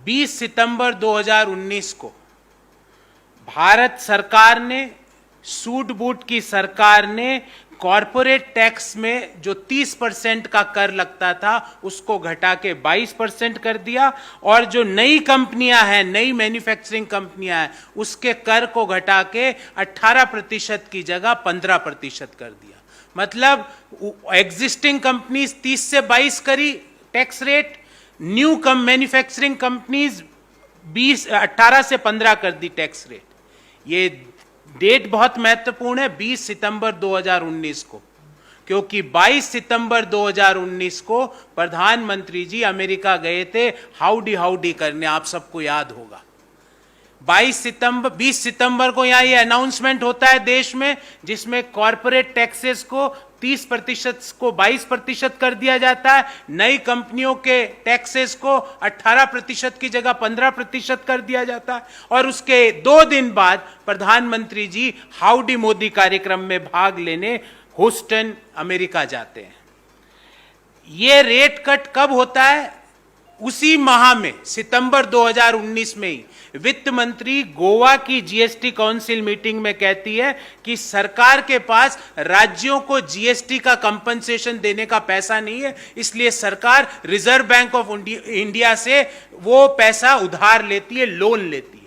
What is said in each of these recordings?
20 सितंबर 2019 को भारत सरकार ने, सूट बूट की सरकार ने कॉरपोरेट टैक्स में जो 30% का कर लगता था उसको घटा के 22% कर दिया, और जो नई कंपनियां हैं, नई मैन्युफैक्चरिंग कंपनियां हैं, उसके कर को घटा के 18% की जगह 15% कर दिया। मतलब एग्जिस्टिंग कंपनीज 30 से 22 करी tax rate, new manufacturing companies 18 से 15 कर दी टैक्स रेट। ये डेट बहुत महत्वपूर्ण है, 20 सितंबर 2019 को, क्योंकि 22 सितंबर 2019 को प्रधानमंत्री जी अमेरिका गए थे हाउडी करने, आप सबको याद होगा। 20 सितंबर को यहां ये अनाउंसमेंट होता है देश में, जिसमें कॉरपोरेट टैक्सेस को 30% को 22% कर दिया जाता है, नई कंपनियों के टैक्सेस को 18% की जगह 15% कर दिया जाता है, और उसके 2 दिन बाद प्रधानमंत्री जी हाउडी मोदी कार्यक्रम में भाग लेने ह्यूस्टन अमेरिका जाते हैं। यह रेट कट कब होता है? उसी माह में, सितंबर 2019 में ही वित्त मंत्री गोवा की जीएसटी काउंसिल मीटिंग में कहती है कि सरकार के पास राज्यों को जीएसटी का कंपनसेशन देने का पैसा नहीं है, इसलिए सरकार रिजर्व बैंक ऑफ इंडिया से वो पैसा उधार लेती है, लोन लेती है।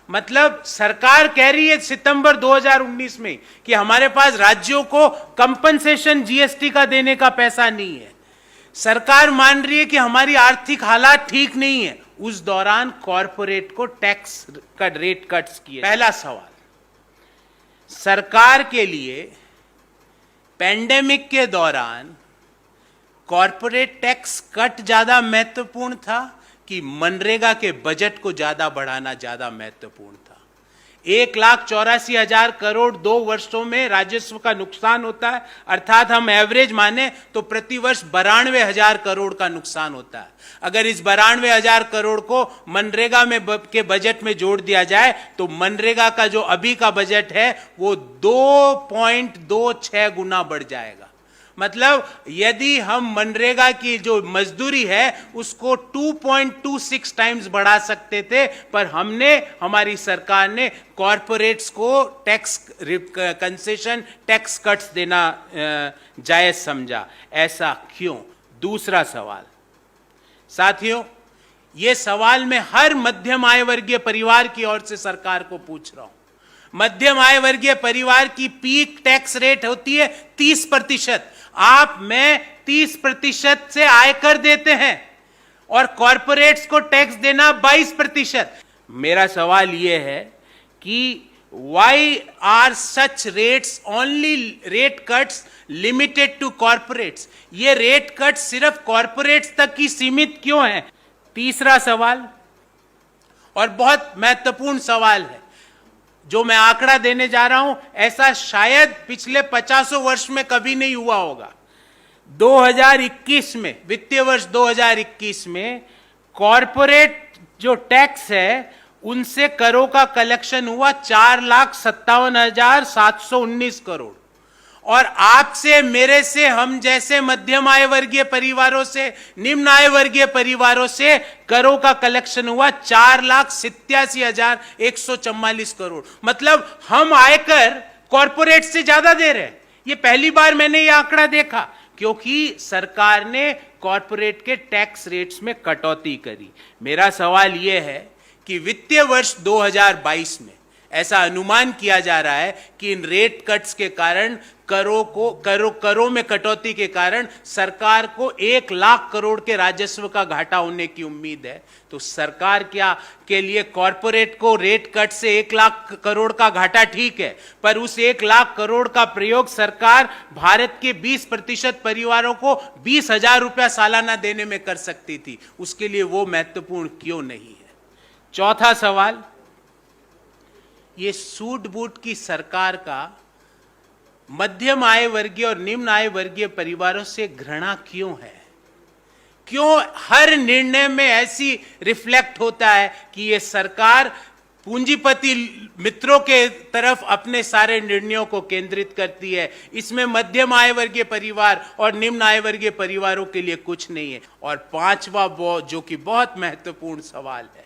मतलब सरकार कह रही है सितंबर 2019 में कि हमारे पास राज्यों को कंपनसेशन जीएसटी का देने का पैसा नहीं है। सरकार मान रही है कि हमारी आर्थिक हालात ठीक नहीं है। उस दौरान कॉरपोरेट को टैक्स का रेट कट्स किए। पहला सवाल, सरकार के लिए पैंडेमिक के दौरान कॉरपोरेट टैक्स कट ज्यादा महत्वपूर्ण था कि मनरेगा के बजट को ज्यादा बढ़ाना ज्यादा महत्वपूर्ण था? 1,84,000 करोड़ 2 वर्षों में राजस्व का नुकसान होता है, अर्थात हम एवरेज माने तो प्रतिवर्ष 92,000 करोड़ का नुकसान होता है। अगर इस 92,000 करोड़ को मनरेगा में के बजट में जोड़ दिया जाए तो मनरेगा का जो अभी का बजट है वो 2.26 गुना बढ़ जाएगा। मतलब यदि हम मनरेगा की जो मजदूरी है उसको 2.26 टाइम्स बढ़ा सकते थे, पर हमारी सरकार ने कॉरपोरेट्स को टैक्स कंसेशन, टैक्स कट्स देना जायज समझा। ऐसा क्यों? दूसरा सवाल, साथियों, यह सवाल मैं हर मध्यम आय वर्गीय परिवार की ओर से सरकार को पूछ रहा हूं। मध्यम आय वर्गीय परिवार की पीक टैक्स रेट होती है 30%। आप मैं 30% से आयकर देते हैं और कॉरपोरेट्स को टैक्स देना 22%। मेरा सवाल यह है कि why are such rates only rate cuts limited to corporates? ये रेट कट सिर्फ कॉरपोरेट्स तक ही सीमित क्यों है? तीसरा सवाल, और बहुत महत्वपूर्ण सवाल है, जो मैं आंकड़ा देने जा रहा हूं, ऐसा शायद पिछले 50 वर्ष में कभी नहीं हुआ होगा। 2021 में, वित्तीय वर्ष 2021 में कॉरपोरेट जो टैक्स है उनसे करों का कलेक्शन हुआ 4,57,719 करोड़, और आपसे, मेरे से, हम जैसे मध्यम आय वर्गीय परिवारों से, निम्न आय वर्गीय परिवारों से करों का कलेक्शन हुआ 4,87,144 करोड़। मतलब हम आयकर कॉरपोरेट से ज्यादा दे रहे हैं। ये पहली बार मैंने ये आंकड़ा देखा, क्योंकि सरकार ने कॉरपोरेट के टैक्स रेट्स में कटौती करी। मेरा सवाल यह है कि वित्तीय वर्ष 2022 में ऐसा अनुमान किया जा रहा है कि इन रेट कट्स के कारण, करों में कटौती के कारण सरकार को 1 लाख करोड़ के राजस्व का घाटा होने की उम्मीद है। तो सरकार क्या के लिए कॉरपोरेट को रेट कट से 1 लाख करोड़ का घाटा ठीक है, पर उस 1 लाख करोड़ का प्रयोग सरकार भारत के 20% परिवारों को 20,000 रुपया सालाना देने में कर सकती थी। उसके लिए वो महत्वपूर्ण क्यों नहीं है? चौथा सवाल, ये सूट बूट की सरकार का मध्यम आय वर्गीय और निम्न आय वर्गीय परिवारों से घृणा क्यों है? क्यों हर निर्णय में ऐसी रिफ्लेक्ट होता है कि ये सरकार पूंजीपति मित्रों के तरफ अपने सारे निर्णयों को केंद्रित करती है? इसमें मध्यम आय वर्गीय परिवार और निम्न आय वर्गीय परिवारों के लिए कुछ नहीं है। और पांचवा जो कि बहुत महत्वपूर्ण सवाल है,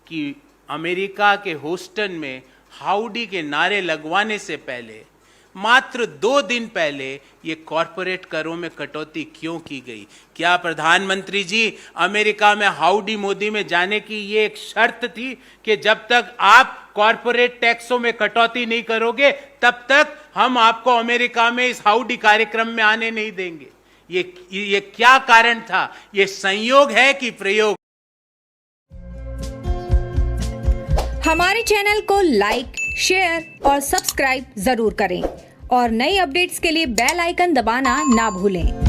कि अमेरिका के ह्यूस्टन में हाउडी के नारे लगवाने से पहले मात्र 2 दिन पहले ये कॉरपोरेट करों में कटौती क्यों की गई? क्या प्रधानमंत्री जी अमेरिका में हाउडी मोदी में जाने की ये एक शर्त थी कि जब तक आप कॉरपोरेट टैक्सों में कटौती नहीं करोगे तब तक हम आपको अमेरिका में इस हाउडी कार्यक्रम में आने नहीं देंगे? ये क्या कारण था? ये संयोग है कि प्रयोग? हमारे चैनल को लाइक, शेयर और सब्सक्राइब जरूर करें और नई अपडेट्स के लिए बेल आइकन दबाना ना भूलें।